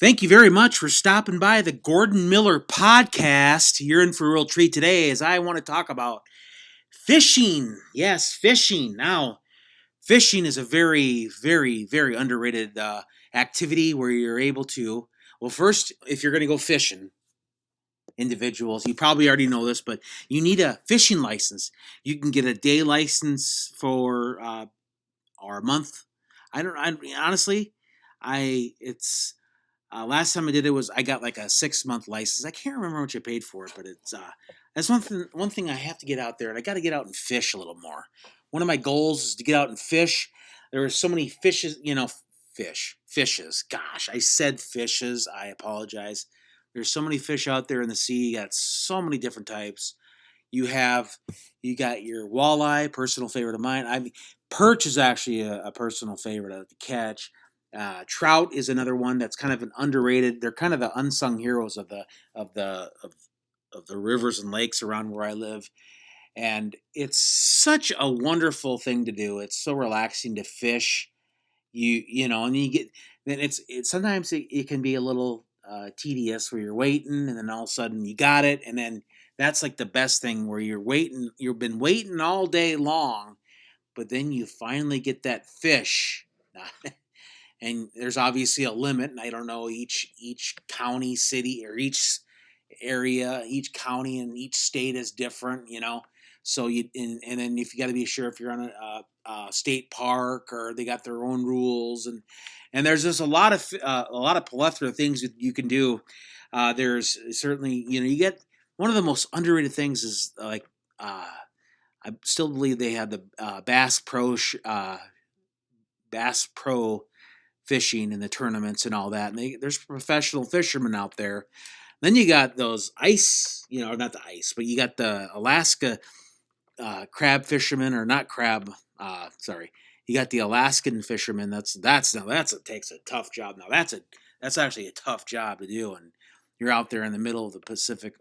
Thank you very much for stopping by the Gordon Miller podcast. You're in for a real treat today as I want to talk about fishing. Yes, fishing. Now, fishing is a very, very, very underrated activity where you're able to, well, first, if you're going to go fishing, individuals, you probably already know this, but you need a fishing license. You can get a day license for or a month. I honestly, it's last time I did it was I got like a 6 month license. I can't remember how much I paid for it, but it's that's one thing I have to get out there, and I got to get out and fish a little more. One of my goals is to get out and fish. There are so many fishes, fishes. Gosh, I said fishes. I apologize. There's so many fish out there in the sea. You got so many different types. You have you got your walleye, personal favorite of mine. I mean, perch is actually a personal favorite to catch. Trout is another one that's kind of an underrated. They're kind of the unsung heroes of the of, of the rivers and lakes around where I live, and it's such a wonderful thing to do. It's so relaxing to fish. And you get then it's sometimes it can be a little tedious where you're waiting and then all of a sudden you got it, and then that's like the best thing where you've been waiting all day long, but then you finally get that fish. And there's obviously a limit, and I don't know, each county, city, or each area, each county and each state is different. So and then if you got to be sure if you're on a state park, or they got their own rules, and there's just a lot of plethora of things that you can do. There's certainly, you get one of the most underrated things is like I still believe they have the Bass Pro fishing and the tournaments and all that. And there's professional fishermen out there. Then you got those ice, not the ice, but you got the Alaska crab fishermen, or not crab. Sorry, you got the Alaskan fishermen. It takes a tough job. Now that's actually a tough job to do, and you're out there in the middle of the Pacific.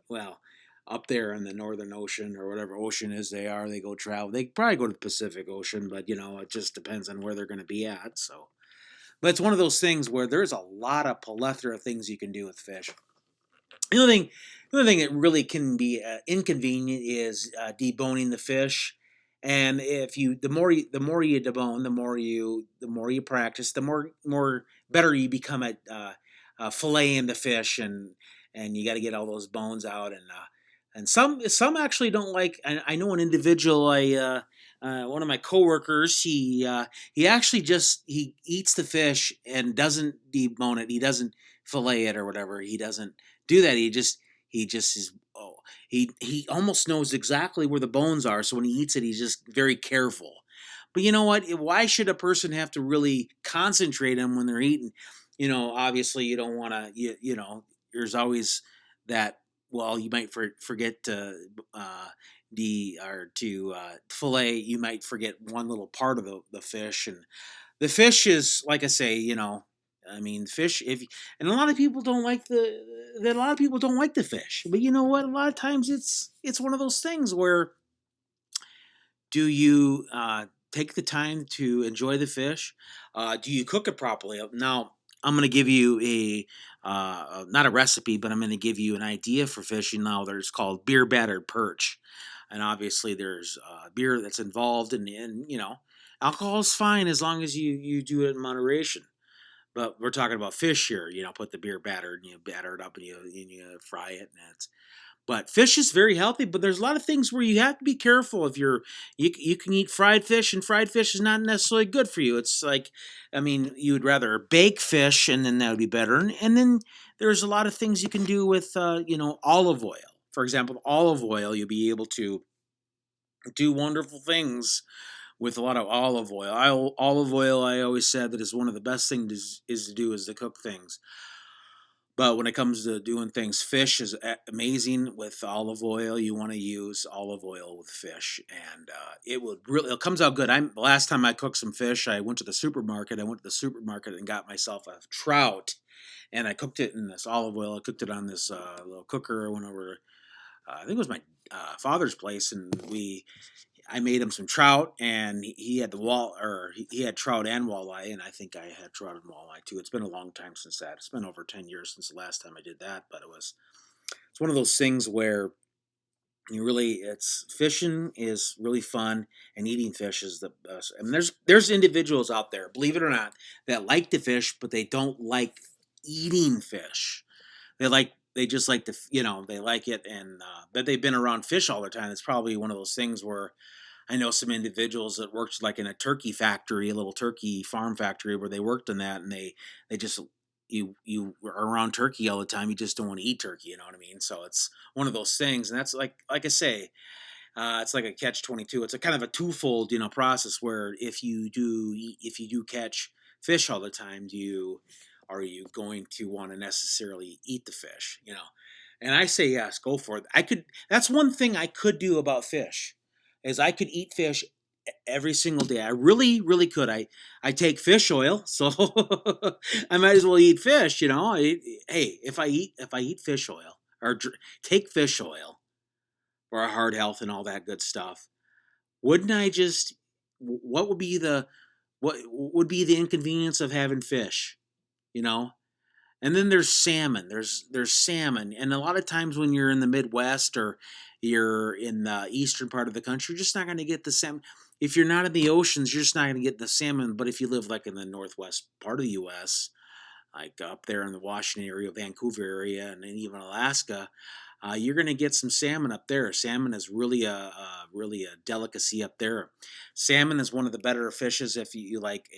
Well, up there in the Northern Ocean or whatever ocean is they go travel. They probably go to the Pacific Ocean, but it just depends on where they're going to be at. So, but it's one of those things where there's a lot of plethora of things you can do with fish. The other thing, the other thing that really can be inconvenient is deboning the fish. And if you, the more you debone, the more you practice, the more better you become at filleting the fish, and you got to get all those bones out, and some actually don't like. I know an individual. One of my coworkers. He actually just he eats the fish and doesn't debone it. He doesn't fillet it or whatever. He doesn't do that. He just is. Oh, he almost knows exactly where the bones are. So when he eats it, he's just very careful. But you know what? Why should a person have to really concentrate on when they're eating? Obviously you don't want to. There's always that. Well, you might forget to fillet. You might forget one little part of the fish, and the fish is like I say. I mean, fish. And a lot of people don't like a lot of people don't like the fish, but you know what? A lot of times it's one of those things where do you take the time to enjoy the fish? Do you cook it properly? Now, I'm going to give you not a recipe, but I'm going to give you an idea for fishing. Now, there's called beer battered perch, and obviously there's beer that's involved, and alcohol is fine as long as you do it in moderation. But we're talking about fish here. Put the beer batter and you batter it up and you fry it, and it's. But fish is very healthy. But there's a lot of things where you have to be careful. If you can eat fried fish, and fried fish is not necessarily good for you. It's like, I mean, you would rather bake fish, and then that would be better. And then there's a lot of things you can do with olive oil. For example, olive oil, you'll be able to do wonderful things with a lot of olive oil. Olive oil, I always said that is one of the best things is to do is to cook things. But when it comes to doing things, fish is amazing with olive oil. You want to use olive oil with fish, and it comes out good. The last time I cooked some fish, I went to the supermarket. And got myself a trout, and I cooked it in this olive oil. I cooked it on this little cooker. I went over. I think it was my father's place, and I made him some trout, and he had the he had trout and walleye, and I think I had trout and walleye too. It's been a long time since that. It's been over 10 years since the last time I did that, but it's one of those things where you really it's fishing is really fun, and eating fish is the best. And there's individuals out there, believe it or not, that like to fish, but they don't like eating fish. They just like to they like it, and but they've been around fish all the time. It's probably one of those things where I know some individuals that worked like in a turkey factory, a little turkey farm factory, where they worked in that, and they just you are around turkey all the time. You just don't want to eat turkey. You know what I mean? So it's one of those things, and that's like I say, it's like a catch-22. It's a kind of a twofold process where if you do catch fish all the time, are you going to want to necessarily eat the fish? And I say yes, go for it. That's one thing I could do about fish, is I could eat fish every single day. I really, really could. I take fish oil, so I might as well eat fish. Hey, if I eat fish oil or take fish oil for our heart health and all that good stuff, wouldn't I just? What would be the inconvenience of having fish? You know, and then there's salmon. There's salmon, and a lot of times when you're in the Midwest or you're in the eastern part of the country, you're just not going to get the salmon. If you're not in the oceans, you're just not going to get the salmon. But if you live like in the northwest part of the U.S., like up there in the Washington area, Vancouver area, and then even Alaska, you're going to get some salmon up there. Salmon is really a delicacy up there. Salmon is one of the better fishes if you like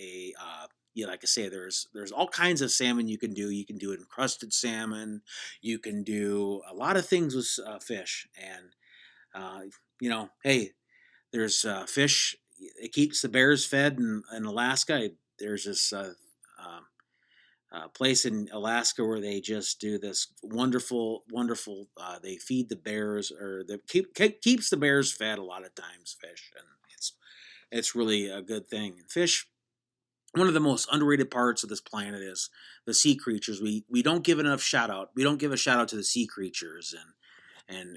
like I say, there's all kinds of salmon you can do. You can do encrusted salmon. You can do a lot of things with fish, and hey, there's fish. It keeps the bears fed in Alaska. There's this um, place in Alaska where they just do this wonderful, wonderful. They feed the bears, or keeps the bears fed a lot of times. Fish, and it's really a good thing. Fish. One of the most underrated parts of this planet is the sea creatures. We don't give enough shout out. We don't give a shout out to the sea creatures, and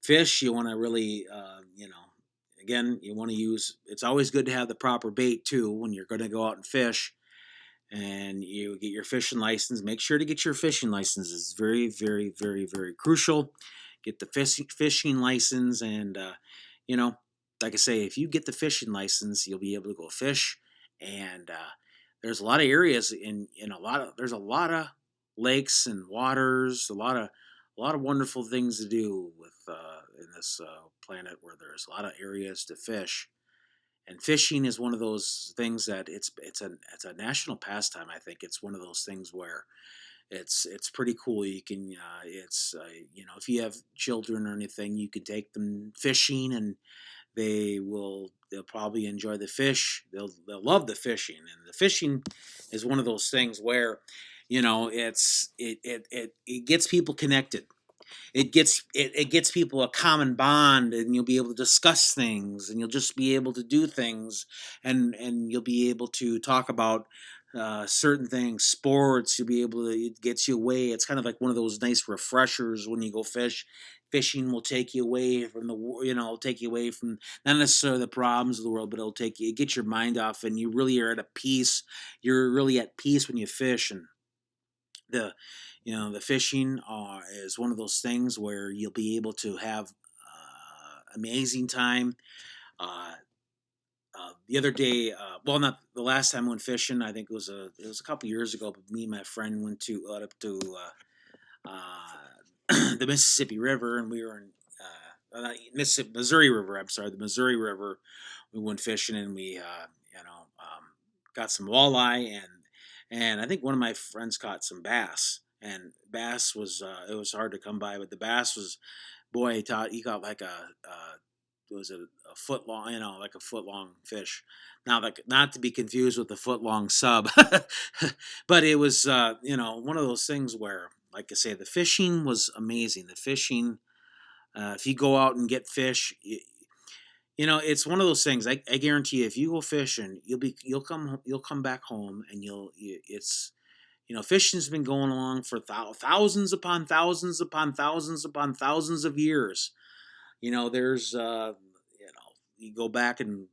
fish. You want to really again, you want to use. It's always good to have the proper bait too when you're going to go out and fish. And you get your fishing license. Make sure to get your fishing license. It's very, very, very, very crucial. Get the fishing license, and like I say, if you get the fishing license, you'll be able to go fish. And there's a lot of areas there's a lot of lakes and waters, a lot of wonderful things to do with in this planet, where there's a lot of areas to fish. And fishing is one of those things that it's a national pastime. I think it's one of those things where it's pretty cool. You can if you have children or anything, you can take them fishing, and they'll probably enjoy the fish. They'll love the fishing, and the fishing is one of those things where it gets people connected. It gets people a common bond, and you'll be able to discuss things, and you'll just be able to do things, and you'll be able to talk about certain things, sports. You'll be able to it gets you away. It's kind of like one of those nice refreshers when you go fish. Fishing will take you away from take you away from not necessarily the problems of the world, but it get your mind off, and you really are at a peace. You're really at peace when you fish, and the the fishing is one of those things where you'll be able to have amazing time. Uh, the other day, well, not the last time I went fishing. I think it was a couple years ago. But me and my friend went up to the Mississippi River, and we were in Missouri River. I'm sorry, the Missouri River. We went fishing, and we got some walleye, and I think one of my friends caught some bass. And bass it was hard to come by, but the bass was, boy, he caught like a foot long, like a foot long fish. Now, like, not to be confused with the foot long sub, but it was one of those things where, like I say, the fishing was amazing. The fishing, if you go out and get fish, it's one of those things. I guarantee you, if you go fishing, you'll come back home, and fishing's been going along for thousands upon thousands upon thousands upon thousands of years. There's you go back and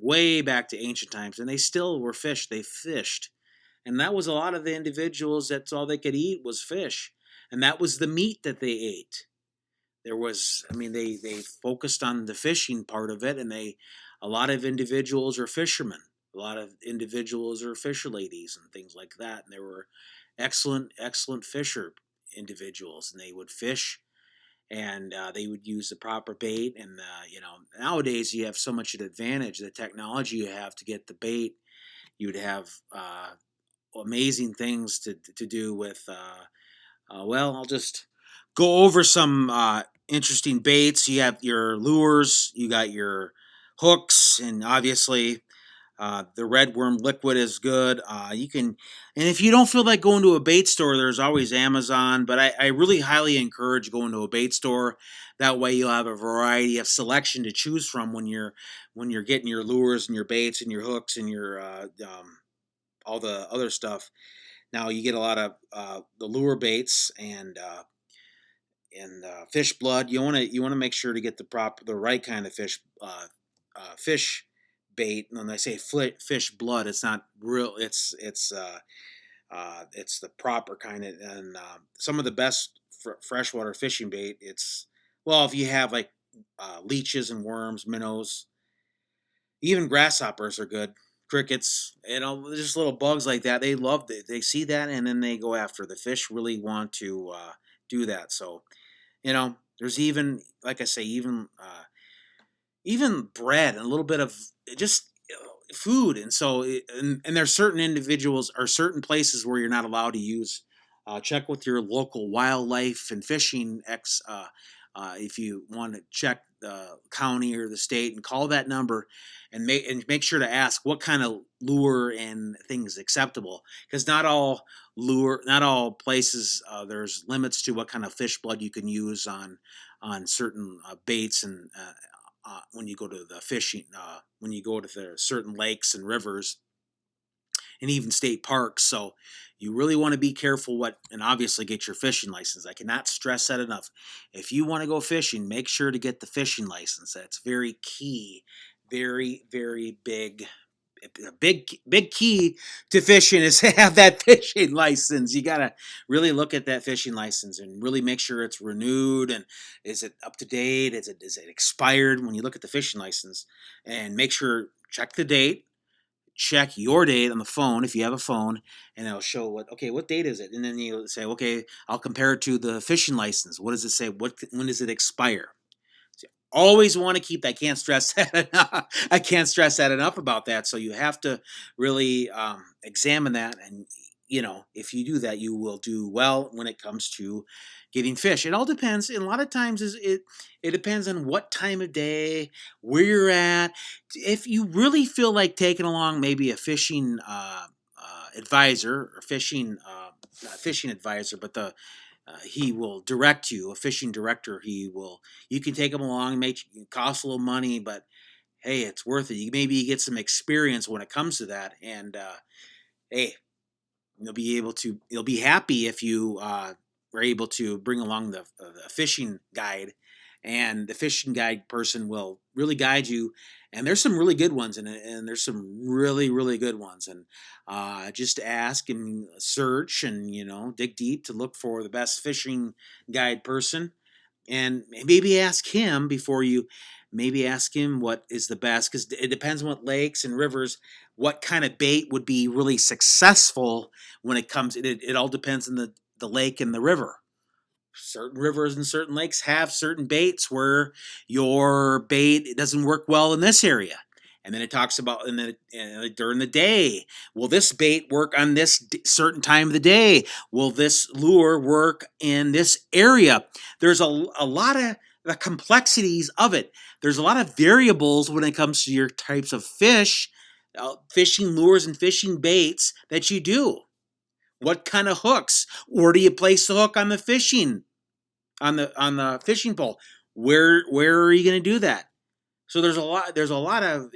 way back to ancient times, and they still were fish. They fished, and that was a lot of the individuals. That's all they could eat was fish, and that was the meat that they ate. There was, I mean, they focused on the fishing part of it, and a lot of individuals are fishermen. A lot of individuals are fisher ladies and things like that, and there were excellent fisher individuals, and they would fish, and they would use the proper bait. And nowadays you have so much an advantage, the technology you have to get the bait. You'd have amazing things to do with. Well, I'll just go over some interesting baits. You have your lures, you got your hooks, and obviously the red worm liquid is good. You can, and if you don't feel like going to a bait store, there's always Amazon. But I really highly encourage going to a bait store. That way, you'll have a variety of selection to choose from when you're getting your lures and your baits and your hooks and your all the other stuff. Now you get a lot of the lure baits and fish blood. You want to make sure to get the right kind of fish bait. And when I say fish blood, it's not real. It's the proper kind of. And some of the best freshwater fishing bait. If you have like leeches and worms, minnows, even grasshoppers are good. Crickets, just little bugs like that. They love it. They see that and then they go after the fish. Really want to do that. So, there's even, like I say, even bread and a little bit of just food. And so, and there's certain individuals or certain places where you're not allowed to use. Check with your local wildlife and fishing if you want to check the county or the state, and call that number and make sure to ask what kind of lure and things acceptable, because not all places there's limits to what kind of fish blood you can use on certain baits. And when you go to the fishing, when you go to the certain lakes and rivers and even state parks. So you really want to be careful and obviously get your fishing license. I cannot stress that enough. If you want to go fishing, make sure to get the fishing license. That's very key. Very, very big. A big key to fishing is to have that fishing license. You got to really look at that fishing license and really make sure it's renewed, and is it up to date? Is it expired? When you look at the fishing license, and make sure, check the date. Check your date on the phone if you have a phone, and it'll show what date is it, and then you say, okay, I'll compare it to the fishing license. What does it say? When does it expire? So always want to keep that. I can't stress that enough about that. So you have to really examine that, and if you do that, you will do well when it comes to getting fish. It all depends, and a lot of times it depends on what time of day, where you're at. If you really feel like taking along maybe a fishing advisor, or not fishing advisor, but he will direct you, a fishing director. You can take him along. It cost a little money, but hey, it's worth it. Maybe get some experience when it comes to that, and hey, you'll be happy if you are able to bring along the fishing guide, and the fishing guide person will really guide you. And there's some really good ones, and there's some really, really good ones. And just ask and search and, dig deep to look for the best fishing guide person. And maybe ask him what is the best, because it depends on what lakes and rivers, what kind of bait would be really successful when it comes. It all depends on the lake and the river. Certain rivers and certain lakes have certain baits where your bait, it doesn't work well in this area. And then it talks about, during the day, will this bait work on this certain time of the day? Will this lure work in this area? There's a lot of the complexities of it. There's a lot of variables when it comes to your types of fishing lures and fishing baits that you do. What kind of hooks? Where do you place the hook on the fishing pole? Where are you going to do that? So there's a lot of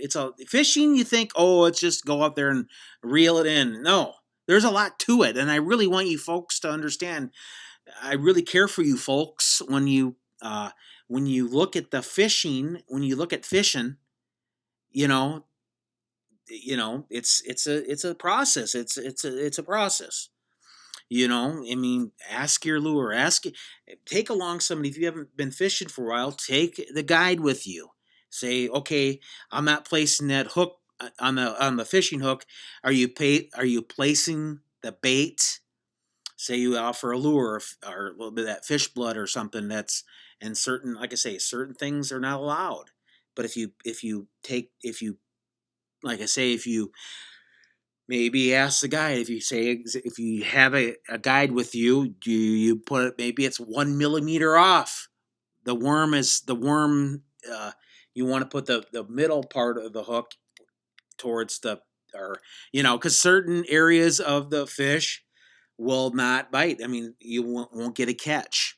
fishing. You think, oh, it's just go up there and reel it in. No, there's a lot to it, and I really want you folks to understand. I really care for you folks when you look at fishing. When you look at fishing, you know, it's a process. It's a process. I mean, ask your lure. Take along somebody. If you haven't been fishing for a while, take the guide with you. Say, okay, I'm not placing that hook on the fishing hook. Are you placing the bait? Say you offer a lure or a little bit of that fish blood or something that's and certain, like I say, certain things are not allowed. But if you like I say, if you maybe ask the guide, if you have a guide with you, do you put it, maybe it's 1 millimeter off. The worm, you want to put the middle part of the hook towards or, because certain areas of the fish will not bite. I mean, you won't get a catch.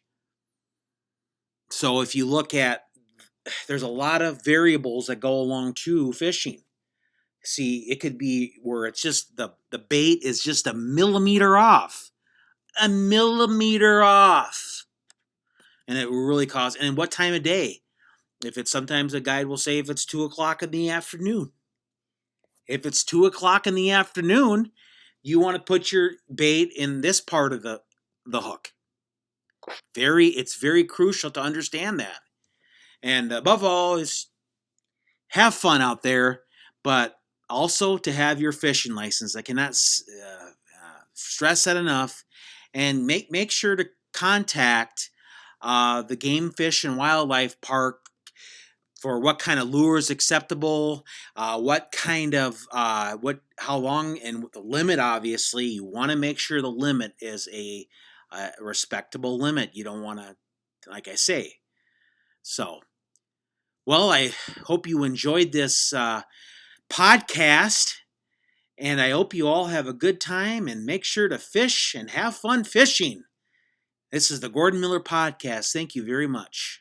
So if you look at, there's a lot of variables that go along to fishing. See, it could be where it's just the bait is just a millimeter off. A millimeter off. And it will really cause, and what time of day? If it's sometimes a guide will say if it's 2 o'clock in the afternoon. If it's 2 o'clock in the afternoon, you want to put your bait in this part of the hook. It's very crucial to understand that. And above all is have fun out there, but also to have your fishing license. I cannot stress that enough. And make sure to contact the Game Fish and Wildlife Park for what kind of lure is acceptable, what kind of how long, and the limit. Obviously, you want to make sure the limit is a respectable limit. You don't want to, like I say. So, well, I hope you enjoyed this podcast, and I hope you all have a good time and make sure to fish and have fun fishing. This is the Gordon Miller Podcast. Thank you very much.